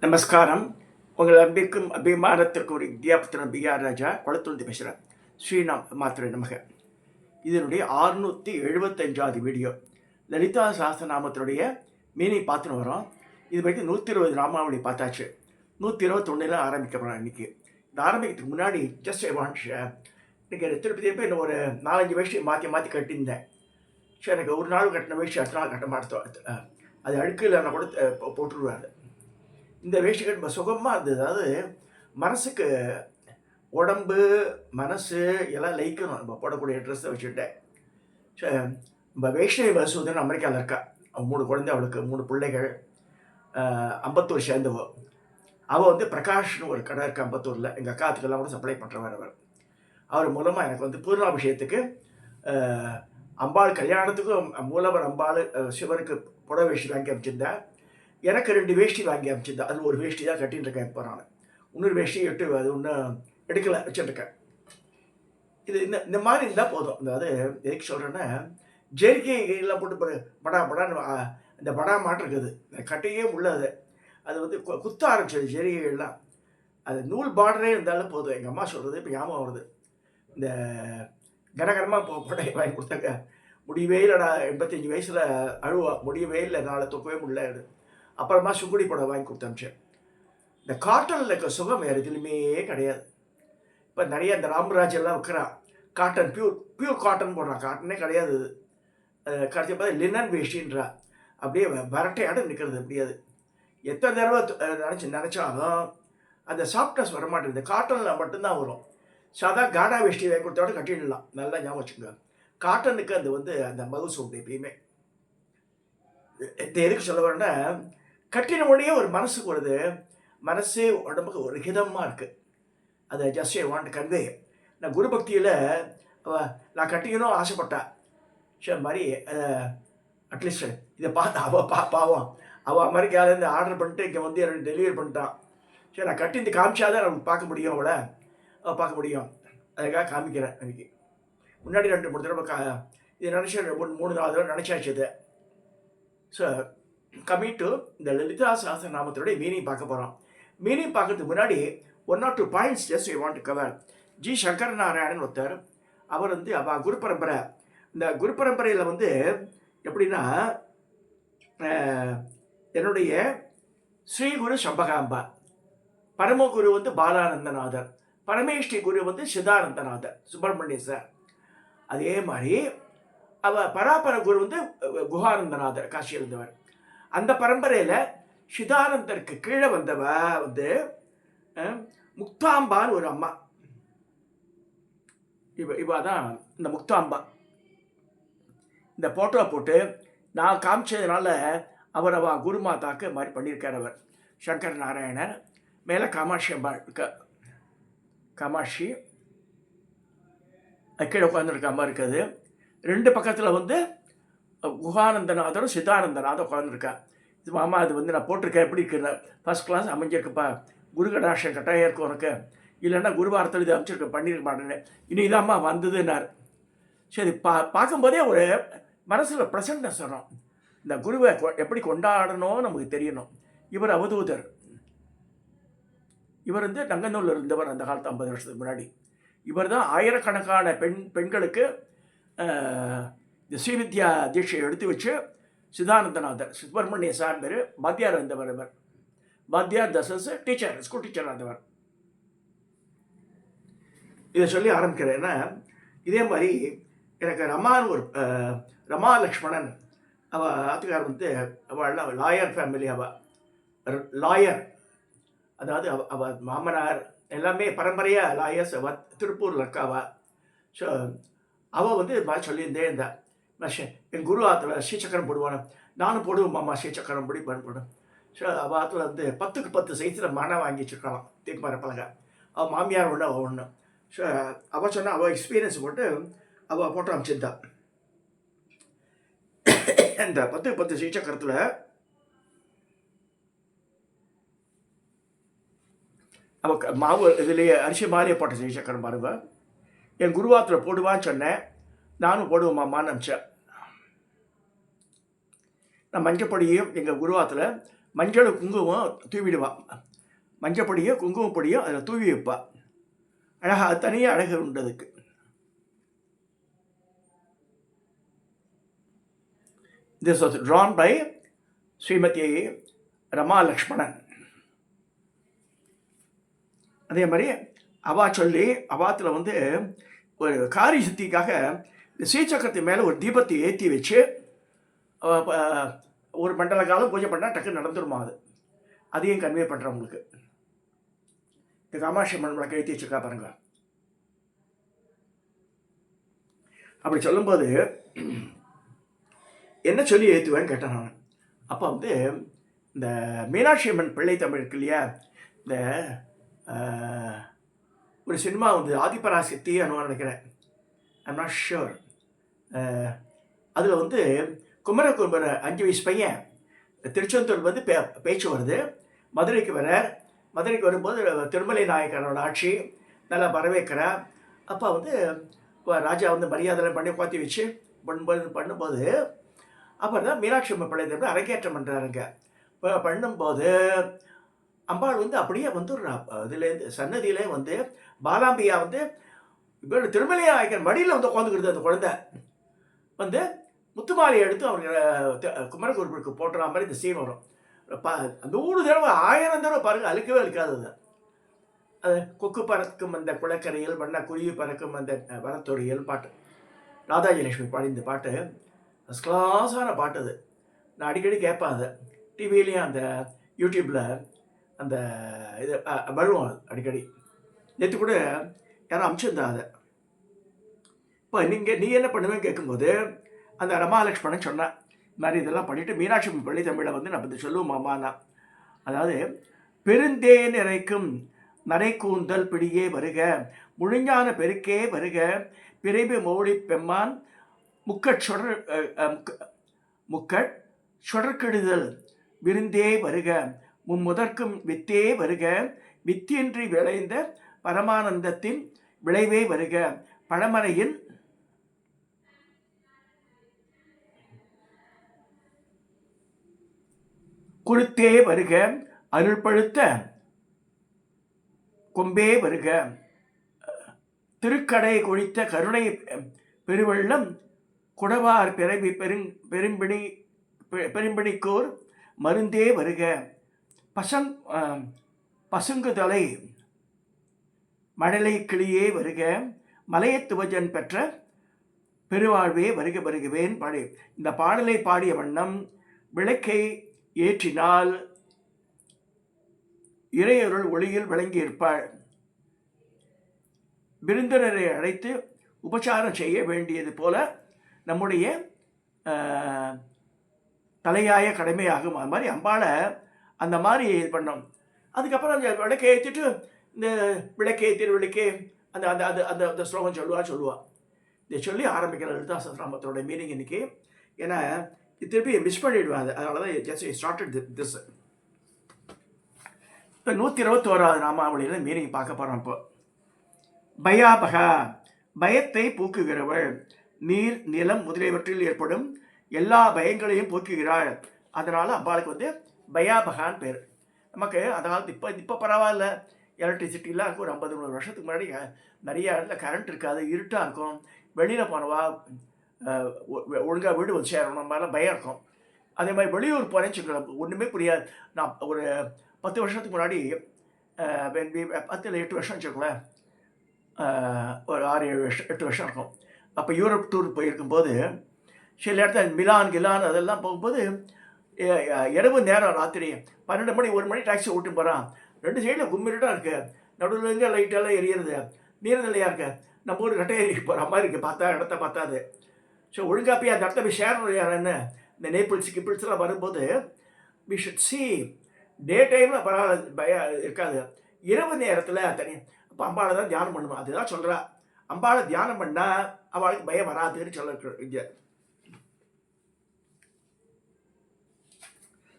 நமஸ்காரம். உங்கள் அன்பிற்கும் அபிமானத்திற்கும் ஒரு வித்யாபுத்திரன் பிஆர் ராஜா குளத்துழுந்து பேசுகிறேன். ஸ்ரீநாம் மாத்திரை நமக. இதனுடைய 675வது வீடியோ. லலிதா சாஸ்திரநாமத்தினுடைய மீனை பார்த்துன்னு வரோம். இது வரைக்கும் 120 நாமாவளி பார்த்தாச்சு. 121 ஆரம்பிக்க போகிறோம். இன்றைக்கி இந்த ஆரம்பிக்கிறதுக்கு முன்னாடி ஜஸ்ட் ஐ வாண்ட் இன்றைக்கி திருப்பதி இன்னும் ஒரு 4-5 வேஷ்டி மாற்றி கட்டியிருந்தேன். சரி, எனக்கு ஒரு நாள் கட்டின வேஷ்டி அடுத்த நாள் கட்ட மாட்டோம். அது அழுக்கில் நான் கூட போட்டுருவாரு. இந்த வேஷ்டி கட்டு சுகமாக இருந்தது. அதாவது மனசுக்கு உடம்பு மனசு எல்லாம் லயிக்கணும். நம்ம போடக்கூடிய ட்ரெஸ்ஸை வச்சுட்டேன். நம்ம வைஷ்ணவி வசூதன் அமெரிக்காவில் இருக்கா. 3 குழந்தை, அவளுக்கு 3 பிள்ளைகள். அம்பத்தூர் சேர்ந்தவோ. அவள் பிரகாஷ்னு ஒரு கடை இருக்குது அம்பத்தூரில். எங்கள் அக்காத்துக்கெல்லாம் கூட சப்ளை பண்ணுறவர் அவர். அவர் மூலமாக எனக்கு பூர்ணாபிஷேகத்துக்கு அம்பாள் கல்யாணத்துக்கும் மூலவர் அம்பாள் சிவனுக்கு புடவை வேஷ்டி வாங்கி அமைச்சிருந்தேன். எனக்கு 2 வேஷ்டி வாங்கி அமைச்சிருந்தேன். அது ஒரு வேஷ்டி தான் கட்டின்னு இருக்கேன். இப்போ நான் இன்னொரு வேஷ்டி அது ஒன்றும் எடுக்கலை, வச்சுருக்கேன். இது இந்த மாதிரி இருந்தால் போதும். அதாவது எதுக்கு சொல்கிறேன்னா, ஜெரிக்கையெல்லாம் போட்டு படான்னு இந்த படா மாட்டிருக்குது. கட்டையே உள்ளது. அது குத்த ஆரம்பிச்சது ஜெரிகைகள்லாம். அது நூல் பார்டரே இருந்தாலும் போதும். எங்கள் அம்மா சொல்கிறது இப்போ ஞாபகம் வருது. இந்த கனகரமாக புடவை வாங்கி கொடுத்தாங்க. முடியவே இல்லைடா, 85 வயசில் அழுவா. முடியவே இல்லை, நாளை தூக்கவே முடியல. அப்புறமா சுங்குடி புடவை வாங்கி கொடுத்தமிச்சேன். இந்த காட்டனில் இருக்க சுகம் வேறு எதுலையுமே கிடையாது. இப்போ நிறைய இந்த ராமராஜ் எல்லாம் விற்கிறான். காட்டன் பியூர் காட்டன் போடுறான். காட்டனே கிடையாது. இது கடைசி பார்த்தா லினன் வேஷ்டின்றா. அப்படியே வரட்டையாட நிற்கிறது முடியாது. எத்தனை தடவை நினச்சாலும் அந்த சாஃப்ட்னஸ் வரமாட்டேங்குது. காட்டனில் மட்டும்தான் வரும். சாதா காடா வேஷ்டி வாங்கி கொடுத்தோட கட்டிடலாம். நல்லா ஞாபகம் வச்சுக்கோங்க. காட்டனுக்கு அந்த மகுசு உண்டு எப்பயுமே. எதுக்கு சொல்ல வரேன்னா, கட்டின உடனே ஒரு மனசுக்கு வருது. மனசே உடம்புக்கு ஒரு ஹிதமாக இருக்குது. அதை ஜஸ்ட் ஐ வாண்ட் கன்வே. நான் குரு பக்தியில் நான் கட்டிக்கணும் ஆசைப்பட்டேன். சரி மாதிரி அட்லீஸ்ட் இதை பார்த்து அவள் பாவம் அவள் அமெரிக்காவிலேருந்து ஆர்டர் பண்ணிட்டு இங்கே எனக்கு டெலிவரி பண்ணிட்டான். சரி, நான் கட்டி இந்த காமிச்சாதான் நான் பார்க்க முடியும். அவளை பார்க்க முடியும். அதுக்காக காமிக்கிறேன். எனக்கு முன்னாடி 2-3 தடவை இது நினச்சி 3-4 தடவை நினச்சாச்சு இது. ஸோ கம்மிங் டு இந்த லலிதா சாஸ்திரநாமத்தினுடைய மீனிங் பார்க்க போகிறோம். மீனிங் பார்க்கறதுக்கு முன்னாடி 1 or 2 points just I want to cover. G Sankara Narayanan ஒருத்தர். அவர் அவள் குரு பரம்பரை. இந்த குரு பரம்பரையில் எப்படின்னா, என்னுடைய ஸ்ரீகுரு சம்பகாம்பா, பரமகுரு பாலானந்தநாதர், பரமேஸ்வரி குரு சிதானந்தநாதர் சுப்பிரமணிய சார். அதே மாதிரி அவள் பராபர குரு குஹானந்தநாதர் காசியில் இருந்தவர். அந்த பரம்பரையில் சிதானந்தருக்கு கீழே வந்தவ முக்தாம்பான்னு ஒரு அம்மா. இவ தான் இந்த முக்தாம்பா. இந்த ஃபோட்டோ போட்டு நான் காமிச்சதுனால அவள் குருமாதாக்கு மாதிரி பண்ணியிருக்கார். அவர் சங்கர நாராயணர். மேலே காமாட்சி அம்பாள் இருக்க. காமாட்சி கீழே உட்காந்துருக்க மாதிரி இருக்குது. 2 பக்கத்தில் குஹானந்தநாதரும் சிதானந்தநாதரும் உட்காந்துருக்கா. இது மாமா, அது நான் போட்டிருக்கேன், எப்படி இருக்குன்னு. First class அமைஞ்சிருக்குப்பா. குரு கடாட்சம் கட்டாயம் இருக்கும் உனக்கு. இல்லைன்னா குருவாரத்தில் இது அமைச்சிருக்க பண்ணியிருக்க மாட்டேன்னு. இன்னைக்கு தான்மா வந்ததுன்னார். சரி, பார்க்கும்போதே ஒரு மனசில் ப்ரெசன்ட்னஸ் வரும். இந்த குருவை எப்படி கொண்டாடணும் நமக்கு தெரியணும். இவர் அவதூதர். இவர் நங்கநல்லூர் இருந்தவர் அந்த காலத்து 50 வருஷத்துக்கு முன்னாடி. இவர் தான் ஆயிரக்கணக்கான பெண்களுக்கு இந்த ஸ்ரீவித்யா தீட்சையை எடுத்து வச்சு சிதானந்தநாதர் சுப்பிரமணிய சார் பேர் வாத்தியார் இருந்தவர். இவர் வாத்தியார் தசஸ் டீச்சர், ஸ்கூல் டீச்சராக இருந்தவர். இதை சொல்லி ஆரம்பிக்கிறேன்னா, இதே மாதிரி எனக்கு ரமான்னு ஒரு ரமா லக்ஷ்மணன், அவள் ஆத்துக்கார் அவள் லாயர் ஃபேமிலி. அவள் லாயர், அதாவது அவள் மாமனார் எல்லாமே பரம்பரையாக லாயர்ஸ். அவள் திருப்பூரில் இருக்காவா. ஸோ அவள் மாதிரி சொல்லியிருந்தே இருந்தா, என் குரு ஆற்றுல ஸ்ரீசக்கரம் போடுவானு. நானும் போடுவோம் மாமா ஸ்ரீசக்கரம் படி போடும். ஸோ அவள் ஆற்றுல 10க்கு 10 சைஸில் மனை வாங்கி வச்சுருக்கலாம். தேக்குமார பழக. அவள் மாமியார் ஒன்று, அவள் ஒன்று. ஸோ அவள் சொன்னால் அவள் எக்ஸ்பீரியன்ஸ் போட்டு அவள் போட்டோ அமைச்சிருந்தா. இந்த 10க்கு 10 ஸ்ரீசக்கரத்தில் அவள் மாவு இதுலேயே அரிசி மாலையை போட்ட ஸ்ரீசக்கரம் பாருங்க. என் குருவாத்தில் போடுவான்னு சொன்னேன். நானும் போடுவேன் மாமான்னு அனுப்பிச்சேன். நான் மஞ்சப்பொடியும் எங்கள் குருவாத்தில் மஞ்சள் குங்குமம் தூவிடுவாள். மஞ்சள் பொடியோ குங்குமம் பொடியோ அதில் தூவி வைப்பாள். அழகாக அது தனியாக அழகு உண்டதுக்கு. This was drawn by Shrimati Rama Lakshmanan. அதே மாதிரி சொல்லி அவாத்தில் வந்து ஒரு காரிய சித்திக்காக ஸ்ரீசக்கரத்து மேலே ஒரு தீபத்தை ஏற்றி வச்சு ஒரு மண்டல காலம் பூஜை பண்ணால் டக்கு நடந்துருமா. அதையும் கன்வே பண்ணுறேன் உங்களுக்கு. இந்த காமாட்சி அம்மன் விளக்கு ஏற்றி வச்சுருக்கா பாருங்க. அப்படி சொல்லும்போது என்ன சொல்லி ஏற்றுவேன்னு கேட்டேன் நான். அப்போ வந்து இந்த மீனாட்சி அம்மன் பிள்ளை தமிழ் இருக்கு இல்லையா, இந்த ஒரு சினிமா வந்து ஆதிபராசக்தி அனுவான்னு நினைக்கிறேன், ஐம் நாட் ஷுர். அதில் வந்து குமர 5 வயசு பையன் திருச்செந்தூர் வந்து பேச்சு வருது. மதுரைக்கு வரும்போது திருமலை நாயக்கரோட ஆட்சி நல்லா வரவேற்கிறார். அப்போ வந்து ராஜா வந்து மரியாதை பண்ணி உட்காத்தி வச்சு பண்ணும்போது அப்புறம் தான் மீனாட்சி அம்மன் பிள்ளை தமிழ் அரங்கேற்றம் பண்ணுறாருங்க. பண்ணும்போது அம்பாள் வந்து அப்படியே வந்துடுறா. இதுலேருந்து சன்னதியிலே வந்து பாலாம்பியா வந்து இப்போ திருமலை நாயக்கர் மடியில் வந்து உட்காந்துக்கிடுது. அந்த குழந்தை வந்து முத்துமாலையை எடுத்து அவங்க குமரகுருபுக்கு போட்டுற மாதிரி இந்த சீன் வரும். 100 தடவை 1000 தடவை பாருங்கள், அழுக்கவே அழுக்காது. அது கொக்கு பறக்கும் அந்த குளக்கரையில் வண்ண குருவி பறக்கும் அந்த வனத்தொழில் பாட்டு, ராதாஜி லட்சுமி பாடி இந்த பாட்டு ஃபஸ்ட் கிளாஸான பாட்டு. அது நான் அடிக்கடி கேட்பேன். அதை டிவிலையும் அந்த யூடியூப்பில் அந்த இது வருவோம் அடிக்கடி. நேற்று கூட யாரும் அனுப்பிச்சிருந்தா அதை. இப்போ நீ என்ன பண்ணுவேன்னு கேட்கும்போது அந்த ரமாலக்ஷ்மணன் சொன்னேன், இந்த மாதிரி இதெல்லாம் பண்ணிவிட்டு மீனாட்சி பள்ளி தமிழை வந்து நான் வந்து சொல்லுவோமாமாண்ணா. அதாவது பெருந்தே நிறைக்கும் நரைக்கூந்தல் பிடியே வருக, முழுஞான பெருக்கே வருக, பிறைவு மௌழி பெம்மான் முக்கட் சொடர்கெடுதல் விருந்தே வருக, மும்முதற்கும் வித்தே வருக, வித்தின்றி விளைந்த பரமானந்தத்தின் விளைவே வருக, பழமறையின் குருத்தே வருக, அருள்பழுத்த கொம்பே வருக, திருக்கடை கொழித்த கருணை பெருவெள்ளம் குடவார் பிறவி பெரும்பிணிக்கோர் மருந்தே வருக, பசுங்குதலை மழலை கிளியே வருக, மலையத்துவஜன் பெற்ற பெருவாழ்வே வருக வருகவேன் பாடி. இந்த பாடலை பாடிய வண்ணம் விளக்கை ஏற்றினால் இறையருள் ஒளியில் விளங்கியிருப்பாள். விருந்தினரை அழைத்து உபச்சாரம் செய்ய வேண்டியது போல நம்முடைய தலையாய கடமையாகும். அது மாதிரி அம்பாளை அந்த மாதிரி இது பண்ணோம். அதுக்கப்புறம் அந்த விளக்கை ஏற்றிட்டு இந்த விளக்கே திருவிளக்கே அந்த அந்த அது அந்த அந்த ஸ்லோகம் சொல்லுவாள். இதை சொல்லி ஆரம்பிக்கிற லலிதா சஹஸ்ரநாமத்தோட மீனிங் இன்னைக்கு. ஏன்னா திருப்பி மிஸ் பண்ணிவிடுவேன். அதனால தான் ஜஸ்ட் ஸ்டார்டட் திஸ். இப்போ 121வது நாமாவளியில் மீனிங் பார்க்க போகிறோம். இப்போ பயாபகா, பயத்தை போக்குகிறவள், நீர் நிலம் முதலியவற்றில் ஏற்படும் எல்லா பயங்களையும் போக்குகிறாள். அதனால் அம்பாளுக்கு வந்து பயாபகான்னு பேர். நமக்கு அதாவது இப்போ பரவாயில்ல, எலக்ட்ரிசிட்டிலாம் இருக்கும். ஒரு 50-100 வருஷத்துக்கு முன்னாடி நிறைய இடத்துல கரண்ட் இருக்காது, இருட்டாக இருக்கும். வெளியில் போனவா ஒழுங்காக வீடு வந்து சேரணும், மாதிரிலாம் பயம் இருக்கும். அதே மாதிரி வெளியூர் போகிறேன்னு வச்சுக்கலாம், ஒன்றுமே புரியாது. நான் ஒரு 10 வருஷத்துக்கு முன்னாடி 10 இல்லை 8 வருஷம் வச்சுக்கோங்களேன், ஒரு 6-7 வருஷம் இருக்கும். அப்போ யூரோப் டூர் போயிருக்கும்போது சில இடத்துல மிலான் அதெல்லாம் போகும்போது இரவு நேரம் ராத்திரி 12 மணி 1 மணி டாக்ஸி ஓட்டு போகிறான். 2 சைடில் கும்மிட்டாக இருக்குது, நடுவில் இருந்து லைட்டெல்லாம் எரியிறது, நீர்நிலையாக இருக்குது. நம்ம ஊர் கட்டை ஏறி போகிற மாதிரி இருக்குது, இடத்த பார்த்தாது. ஸோ ஒழுங்காக போய் அந்த இடத்த போய் சேரணும் யாருன்னு. இந்த நேபிள்ஸ் கிப்பிள்ஸ்லாம் வரும்போது வி ஷுட் சி. டே டைமில் பரவாயில்ல, பயம் இருக்காது. இரவு நேரத்தில் தனி. அப்போ அம்பாளை தான் தியானம் பண்ணுவோம். அதுதான் சொல்கிறா, அம்பாளை தியானம் பண்ணால் அவளுக்கு பயம் வராதுன்னு சொல்ல. இங்கே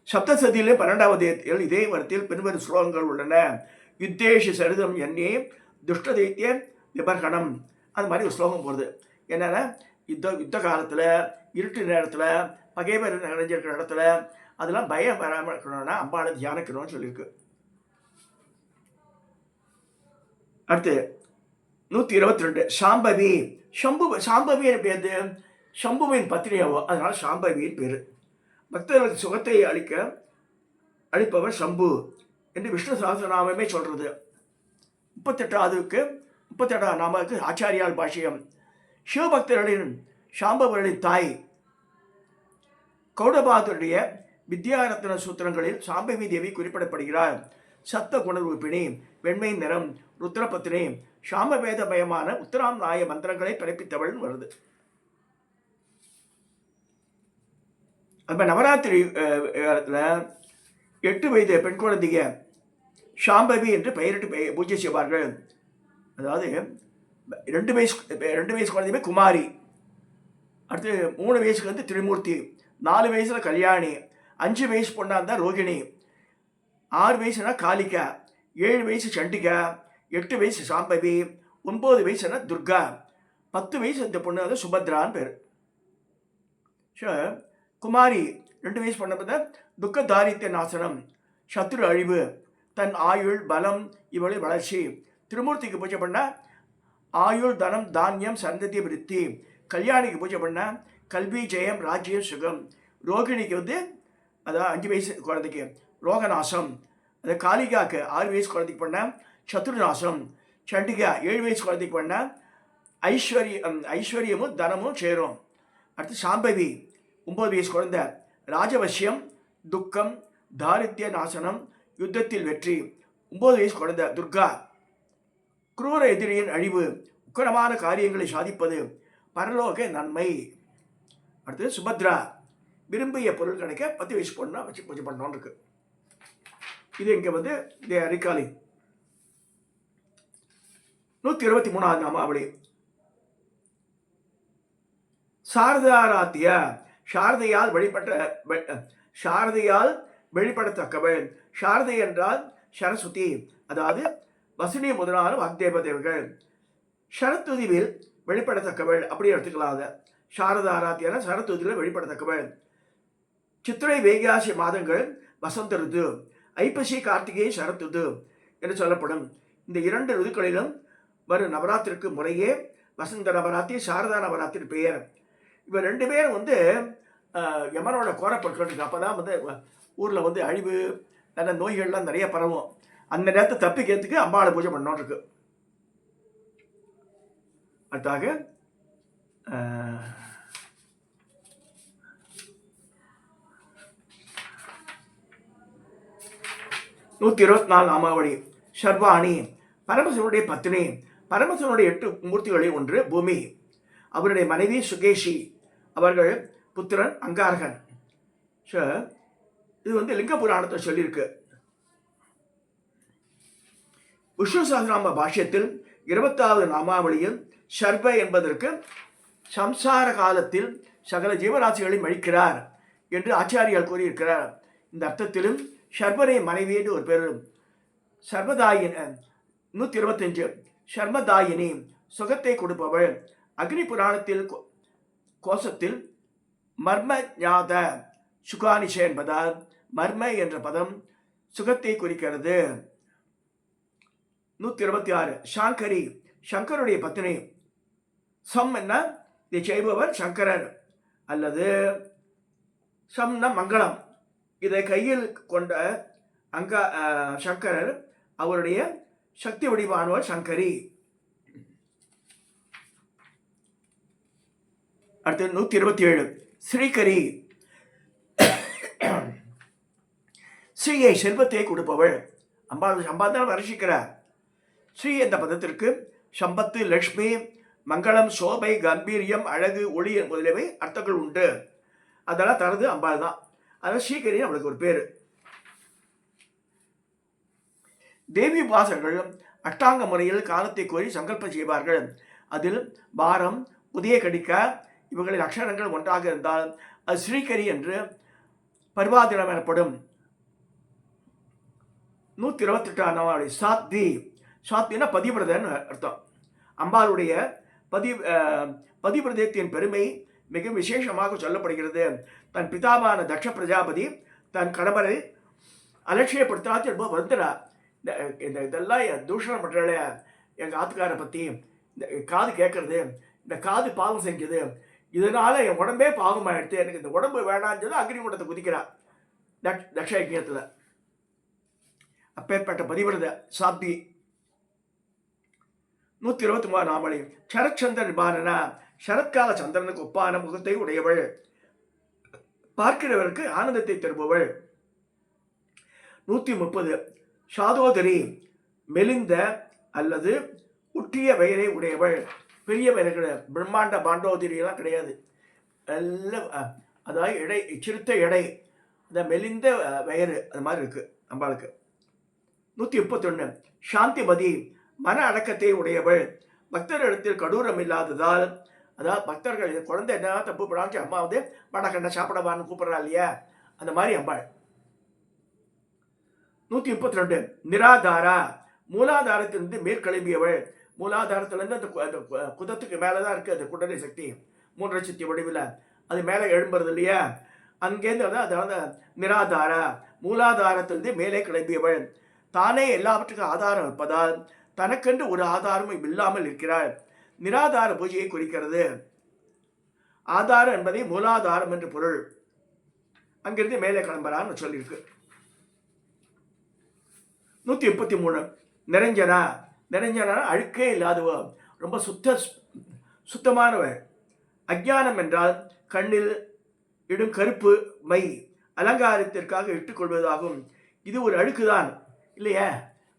சப்தசதியிலே 12வது இதே வருத்தில் பின்வரும் ஸ்லோகங்கள் உள்ளன. யுத்தேஷி சரிதம் என்னே துஷ்ட தைத்திய விபர்கணம். அது மாதிரி ஒரு ஸ்லோகம் போடுது. என்னென்னா யுத்த காலத்தில் இருட்டு நேரத்தில் பகைவர் நிறைஞ்சிருக்கிற இடத்துல அதெல்லாம் பயம் வராமல் இருக்கணும்னா அம்பாளை தியானிக்கணும்னு சொல்லியிருக்கு. அடுத்து 122 சாம்பவி. சாம்பவி பேரு சம்புவின் பத்திரியாவோ, அதனால சாம்பவியின் பேரு. பக்தர்களுக்கு சுகத்தை அளிப்பவர் சம்பு என்று விஷ்ணு சஹஸ்ரநாமமே சொல்றது. 38வது நாமக்கு ஆச்சாரியால் பாஷ்யம். சிவபக்தர்களின் சாம்பவர்களின் தாய் கௌடபாதருடைய வித்யாரத்ன சூத்திரங்களில் சாம்பவி தேவி குறிப்பிடப்படுகிறார். சத்த குணரூபிணி, வெண்மை நிறம், ருத்ரபத்னி, சாமவேதமயமான உத்தராம் நாய மந்திரங்களை பிறப்பித்தவள் வருது. அப்ப நவராத்திரி காலத்தில் 8 வயது பெண் குழந்தைங்க சாம்பவி என்று பெயரிட்டு பூஜை செய்வார்கள். அதாவது 2 வயசு குழந்தையுமே குமாரி, அடுத்து 3 வயசுக்கு வந்து திரிமூர்த்தி, 4 வயசுல கல்யாணி, 5 வயசு பொண்ணா இருந்தா ரோகிணி, 6 வயசுனா காளிகா, 7 வயசு சண்டிகா, 8 வயசு சாம்பவி, 9 வயசுனா துர்கா, 10 வயசு இந்த பொண்ணு வந்து சுபத்ரான்னு பேர். குமாரி 2 வயசு பொண்ணை பார்த்தா துக்க தாரித்ய நாசனம், சத்ரு அழிவு, தன் ஆயுள் பலம் இவளை வளர்ச்சி. திருமூர்த்திக்கு பூஜை பண்ணா ஆயுள் தனம் தானியம் சந்ததி விருத்தி. கல்யாணிக்கு பூஜை பண்ணா கல்வி ஜெயம் ராஜ்யம் சுகம். ரோகிணிக்கு வந்து அதாவது 5 வயசு குழந்தைக்கு ரோகநாசம். அது காளிகாக்கு 6 வயசு குழந்தைக்கு பண்ண சத்ருநாசம். சண்டிகா 7 வயசு குழந்தைக்கு பண்ண ஐஸ்வர்யமும் தனமும் சேரும். அடுத்து சாம்பவி 9 வயசு குழந்தை ராஜவசியம், துக்கம், தாரித்ய நாசனம், யுத்தத்தில் வெற்றி. 9 வயசு குழந்தை துர்கா குரூர எதிரியின் அழிவு, உக்கரமான காரியங்களை சாதிப்பது, பரலோக நன்மை. அடுத்தது சுபத்ரா விரும்பிய பொருள் கிடைக்க 10 வயசு பொண்ணா வச்சு பூஜை பண்ணோன்னு இருக்கு. இது இங்கே வந்து ரிகாலி. 123வது நாமாவளி சாரதாராத்தியா. சாரதையால் வெளிப்படத்தக்கவள். சாரதை என்றால் சரஸ்வதி, அதாவது வசுனி முதலான வாக்தேவ தேவர்கள். சரத்துதிவில் வெளிப்படத்தக்கவள் அப்படி எடுத்துக்கலாத. சாரதாராத்தியான சரத்துதியில் வெளிப்படத்தக்கவள். சித்திரை வைகாசி மாதங்கள் வசந்த ருது, ஐப்பசி கார்த்திகை சரத்துது என்று சொல்லப்படும். இந்த 2 ருதுக்களிலும் வரும் நவராத்திரிக்கு முறையே வசந்த நவராத்திரி, சாரதா நவராத்திரி பெயர். இவர் 2 பேரும் வந்து யமனோட கோரப்பட்டு அப்போதான் வந்து ஊரில் வந்து அழிவு நல்ல நோய்கள்லாம் நிறைய பரவும். அந்த நேரத்தை தப்பிக்கிறதுக்கு அம்பாளை பூஜை பண்ணோன்னு இருக்கு. அடுத்தாக 124 நாமாவளி சர்வாணி. பரமசிவனுடைய பத்னி, பரமசிவனுடைய 8 மூர்த்திகளில் ஒன்று பூமி. அவருடைய மனைவி சுகேஷி, அவர்கள் புத்திரன் அங்காரகன். இது வந்து லிங்க புராணத்தை சொல்லியிருக்கு. விஷ்ணு சஹஸ்ரநாம பாஷ்யத்தில் 20வது நாமாவளியில் சர்வ என்பதற்கு சம்சார காலத்தில் சகல ஜீவராசிகளை மழிக்கிறார் என்று ஆச்சாரியால் கூறியிருக்கிறார். இந்த அர்த்தத்திலும் சர்வரை மனைவி என்று ஒரு பேரும். சர்வதாயின 125 சர்மதாயினி சுகத்தை கொடுப்பவள். அக்னி புராணத்தில் கோஷத்தில் மர்ம ஞாத சுகானிஷ என்பதால் மர்ம என்ற பதம் சுகத்தை குறிக்கிறது. 126 சாங்கரி சங்கருடைய பத்னி. சம் என்ன இதை செய்பவர் சங்கரர் அல்லது சம்ன மங்களம். இதை கையில் கொண்ட சங்கரர், அவருடைய சக்தி வடிவானவர் சங்கரி. அடுத்து 127 ஸ்ரீகரி. ஸ்ரீயை செல்வத்தை கொடுப்பவள். அம்பாள் தான் வருஷிக்கிறார். ஸ்ரீ என்ற பதத்திற்கு சம்பத்து, லக்ஷ்மி, மங்களம், சோபை, கம்பீரியம், அழகு, ஒளி முதலியவை அர்த்தங்கள் உண்டு. அதெல்லாம் தரது அம்பாள் தான். அதனால் ஸ்ரீகரி அவளுக்கு ஒரு பேர். தேவி உபாசகர்கள் அஷ்டாங்க முறையில் காலத்தை கோரி சங்கல்பம் செய்வார்கள். அதில் பாரம், புதிய கடிக்கா இவர்களின் அக்ஷரங்கள் ஒன்றாக இருந்தால் அது ஸ்ரீகரி என்று பர்வாதினம் எனப்படும். 128 நாமாவளி சாத்வி. சாத்வினா பதிவிரதன் அர்த்தம். அம்பாளுடைய பதிவிரதத்தின் பெருமை மிக விசேஷமாக சொல்லப்படுகிறது. தன் பிதாவான தக்ஷ பிரஜாபதி தன் கணவரை அலட்சியப்படுத்தாது ரொம்ப வந்துடா. இந்த இதெல்லாம் தூஷணம் பண்ணுறாளே எங்கள் ஆத்துக்காரை பற்றி, இந்த காது கேட்கறது, இந்த காது பாவம் செஞ்சது, இதனால் என் உடம்பே பாவமாகிடுது, எனக்கு இந்த உடம்பு வேணான்னு சொல்லி அக்னிகுண்டத்தை குதிக்கிறார் தக்ஷயஜ்ஞத்தில். அப்பேற்பட்ட பதிவிரத சாத்தி. 123 நாமளி. சரச்சந்திர நிபானனா, சரத்கால சந்திரனுக்கு ஒப்பான முகத்தை உடையவள், பார்க்கிறவருக்கு ஆனந்தத்தை தருபவள். 130 சாதோதரி, மெலிந்த அல்லது உற்றிய வயரை உடையவள். பெரிய வயரை கிடையாது, பிரம்மாண்ட பாண்டோதரியெல்லாம் கிடையாது, நல்ல அதாவது எடை, சிறுத்த எடை, அந்த மெலிந்த வயறு அது மாதிரி இருக்கு அம்பாளுக்கு. 131 சாந்திமதி, மன அடக்கத்தை உடையவள். பக்தரிடத்தில் கடூரம் இல்லாததால், அதாவது பக்தர்கள் குழந்தை என்ன தப்பு படாச்சு, அம்மா வந்து வடக்கண்ண சாப்பிடவான்னு கூப்பிட்றா இல்லையா, அந்த மாதிரி அம்பாள். 132 நிராதாரா, மூலாதாரத்திலிருந்து மேற்கிளம்பியவள். மூலாதாரத்திலேருந்து அந்த குதத்துக்கு மேலே தான் இருக்குது அந்த குண்டலை சக்தி, 3 சக்தி வடிவில் அது மேலே எழும்புறது இல்லையா, அங்கேருந்து அதாவது நிராதாரா, மூலாதாரத்திலிருந்து மேலே கிளம்பியவள். தானே எல்லாவற்றுக்கும் ஆதாரம் இருப்பதால் தனக்கென்று ஒரு ஆதாரமும் இல்லாமல் இருக்கிறாள். நிராதார பூஜையை குறிக்கிறது. ஆதாரம் என்பதை மூலாதாரம் என்று பொருள். அங்கிருந்து மேலே கிளம்புறான்னு சொல்லியிருக்கு. 133 நிரஞ்சனா. நிரஞ்சனா அழுக்கே இல்லாதவ, ரொம்ப சுத்தமானவள். அஜ்ஞானம் என்றால் கண்ணில் இடும் கருப்பு மை, அலங்காரத்திற்காக இட்டுக்கொள்வதாகும். இது ஒரு அழுக்குதான் இல்லையா,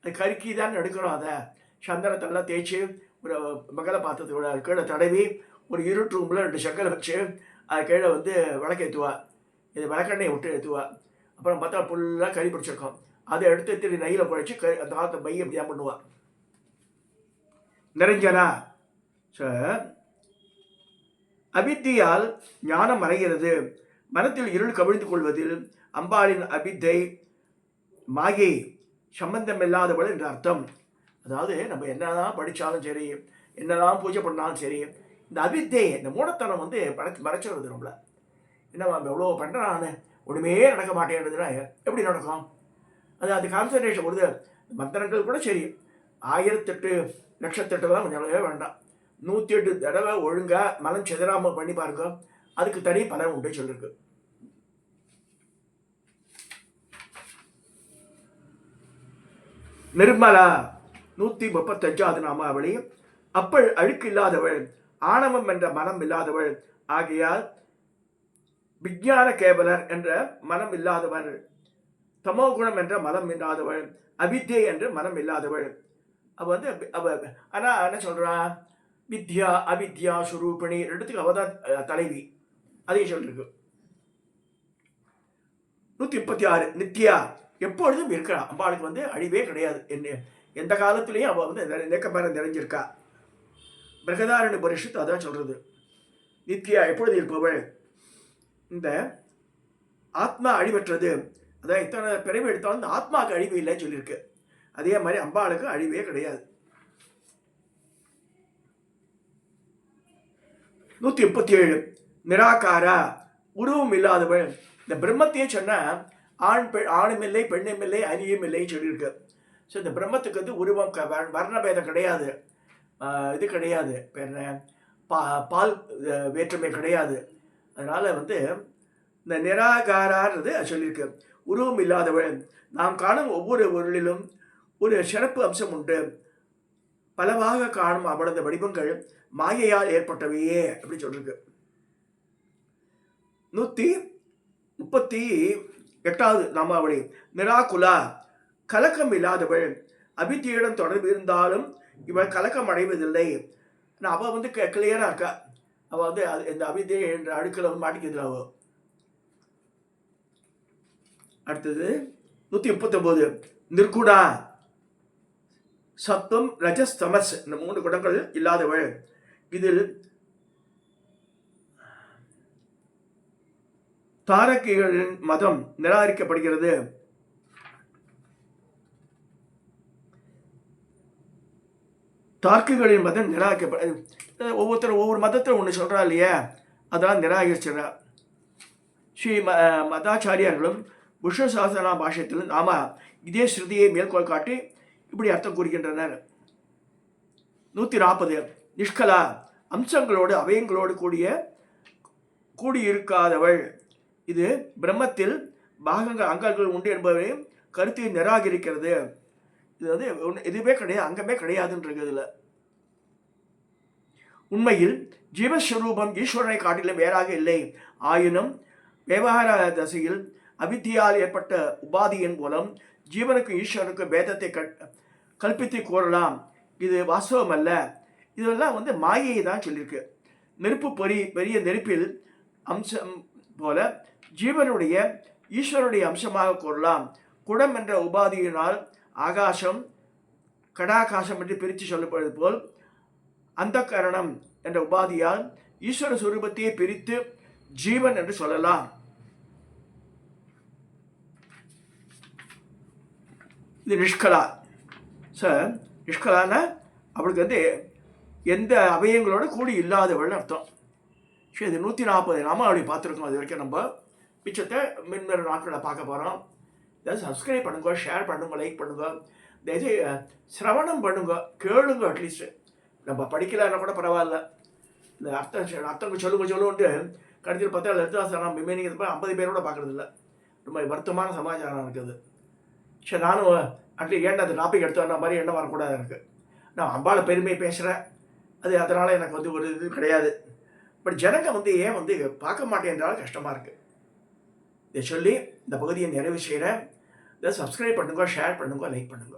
அது கருக்கி தான் எடுக்கிறோம். அதை சந்தனத்தெல்லாம் தேய்ச்சி ஒரு மகளை பார்த்ததோட கீழே தடவி ஒரு இருட்டு ரூமில் 2 சக்கரை வச்சு அது கீழே வந்து விளக்கேற்றுவா, இது விளக்கெண்ணெயை விட்டு ஏற்றுவா. அப்புறம் பார்த்தா ஃபுல்லாக கறி பிடிச்சிருக்கோம், அதை எடுத்து திரும்பி நெய்யில் குழைச்சி அந்த காலத்தை மை அப்படி தான் பண்ணுவாள். நிரஞ்சனா. அவித்தியால் ஞானம் மறைகிறது. மனத்தில் இருள் கவிழ்ந்து கொள்வதில் அம்பாளின் அபித்தை மாயை சம்பந்தமில்லாதவள் என்ற அர்த்தம். அதாவது நம்ம என்னதான் படித்தாலும் சரி, என்னதான் பூஜை பண்ணாலும் சரி, இந்த அவித்தை, இந்த மூடத்தனம் வந்து மறைச்சிடுறது நம்மளை. என்ன எவ்வளோ பண்ணுறான், ஒன்றுமே நடக்க மாட்டேன்றதுன்னா எப்படி நடக்கும்? அது கான்சன்ட்ரேஷன் கொடுது. மந்திரங்கள் கூட சரி, 1008 லட்சத்தெட்டுலாம் கொஞ்சம் வேண்டாம், 108 தடவை ஒழுங்காக மனம் செதறாமல் பண்ணி பாருங்க, அதுக்கு தனி பலன் உண்டு சொல்லியிருக்கு. நிர்மலா. 135 நாமாவளி. அப்பள் அழுக்கு இல்லாதவள், ஆணவம் என்ற மனம் இல்லாதவள் ஆகையால் விஞ்ஞான கேவலர் என்ற மனம் இல்லாதவள், தமோகுணம் என்ற மனம் இல்லாதவள், அவித்யை என்ற மனம் இல்லாதவள். அவ வந்து ஆனால் என்ன சொல்றா, வித்யா அவித்யா சுரூபிணி ரெண்டுத்துக்கு அவ தான் தலைவி, அதையும் சொல்லிருக்கு. 136 நித்யா, எப்பொழுதும் இருக்கிறா. அம்பாளுக்கு வந்து அழிவே கிடையாது, எந்த காலத்திலையும் அவள் வந்து நெக்கமரம் நிறைஞ்சிருக்கா. பிரகதாரணி பரிஷத்து அதான் சொல்றது. நித்யா, எப்பொழுது இருப்பவள். இந்த ஆத்மா அழிவற்றது, அதான் இத்தனை பிறவி எடுத்தாலும் இந்த ஆத்மாவுக்கு அழிவு இல்லைன்னு சொல்லியிருக்கு. அதே மாதிரி அம்பாளுக்கு அழிவே கிடையாது. 137 நிராகாரா, உருவம் இல்லாதவள். இந்த பிரம்மத்தையே சொன்ன ஆணும் இல்லை பெண்ணும் இல்லை அரியும் இல்லைன்னு சொல்லியிருக்கு. ஸோ இந்த பிரம்மத்துக்கு வந்து உருவம் வர்ணபேதம் கிடையாது, இது கிடையாது, பால் வேற்றுமை கிடையாது. அதனால் வந்து இந்த நிராகாரான்றது சொல்லியிருக்கு. உருவம் இல்லாதவள். நாம் காணும் ஒவ்வொரு பொருளிலும் ஒரு சிறப்பு அம்சம் உண்டு. பலவாக காணும் அவளது வடிவங்கள் மாயையால் ஏற்பட்டவையே அப்படி சொல்லிருக்கு. 138 நாமாவளி. நிராகுலா, கலக்கம் இல்லாதவள். அபித்தியிடம் தொடர்பு இருந்தாலும் இவள் கலக்கம் அடைவதில்லை. அவள் வந்து கிளியராக இருக்கா. அவள் வந்து இந்த அபித்தியை என்ற அடுக்கில் வந்து மாட்டிக்கிறதுல அவள். அடுத்தது 139 நிர்குணா, சத்துவம் ரஜஸ் தமஸ் இந்த 3 குணங்கள் இல்லாதவள். இதில் தாரகிகளின் மதம் நிராகரிக்கப்படுகிறது. தார்க்கிகளின் மதம் ஒவ்வொருத்தரும் ஒவ்வொரு மதத்தில் ஒன்று சொல்கிறா இல்லையா, அதான் நிராகரிச்சிடறா. ஸ்ரீ மதாச்சாரியார்களும் விஷ்ணு சஹஸ்ரநாம பாஷ்யத்தில் நாம இதே ஸ்ருதியை மேற்கோள் காட்டி இப்படி அர்த்தம் கூறுகின்றனர். 140 நிஷ்கலா அம்சங்களோடு அவயங்களோடு கூடியிருக்காதவள். இது பிரம்மத்தில் அங்கங்கள் உண்டு என்பதை கருத்தை நிராகரிக்கிறது. இது வந்து எதுவுமே கிடையாது, அங்கமே கிடையாதுன்றதுல. உண்மையில் ஜீவஸ்வரூபம் ஈஸ்வரனை காட்டிலும் வேறாக இல்லை. ஆயினும் விவகார தசையில் அவித்தியால் ஏற்பட்ட உபாதியின் மூலம் ஜீவனுக்கும் ஈஸ்வரனுக்கும் பேதத்தை கல்பித்து கூறலாம். இது வாஸ்தவம் அல்ல. இதெல்லாம் வந்து மாயை தான் சொல்லியிருக்கு. நெருப்பு பெரிய நெருப்பில் அம்சம் போல ஜீவனுடைய ஈஸ்வரனுடைய அம்சமாக கூறலாம். குடம் என்ற உபாதியினால் ஆகாசம் கடாகாசம் என்று பிரித்து சொல்லப்படுவது போல் அந்த கரணம் என்ற உபாதியால் ஈஸ்வர சுரூபத்தையே பிரித்து ஜீவன் என்று சொல்லலாம். இது நிஷ்கலா. சார் நிஷ்கலான அவளுக்கு வந்து எந்த அவயங்களோட கூடி இல்லாதவள்னு அர்த்தம். சரி, இது 140 நாம அப்படி பார்த்துருக்கோம். அது வரைக்கும் நம்ம மிச்சத்தை மின்மறு நாட்களில் பார்க்க போகிறோம். ஏதாவது சப்ஸ்கிரைப் பண்ணுங்க, ஷேர் பண்ணுங்க, லைக் பண்ணுங்க, தயவுசெய்து சிரவணம் பண்ணுங்க, கேளுங்க. அட்லீஸ்ட்டு நம்ம படிக்கலைன்னா கூட பரவாயில்ல. இந்த அர்த்தம் சொல்லுன்ட்டு கடைசியில் பார்த்தா லலிதாசனம் மீனிங் 50 பேரோட பார்க்குறதில்ல. ரொம்ப வருத்தமான சமாச்சாரம் இருக்குது. சரி, நானும் அட்லீஸ்ட் ஏன்டா அந்த டாபிக் எடுத்தோன்னா மாதிரி என்ன வரக்கூடாது எனக்கு. நான் அம்பாவை பெருமையை பேசுகிறேன், அது அதனால் எனக்கு வந்து ஒரு இது கிடையாது. பட் ஜனங்க வந்து ஏன் வந்து பார்க்க மாட்டேன்றாலும் கஷ்டமாக இருக்குது. இதை சொல்லி இந்த பகுதியை நிறைவு செய்கிறேன். இதை சப்ஸ்கிரைப் பண்ணுங்க, ஷேர் பண்ணுங்க, லைக் பண்ணுங்க.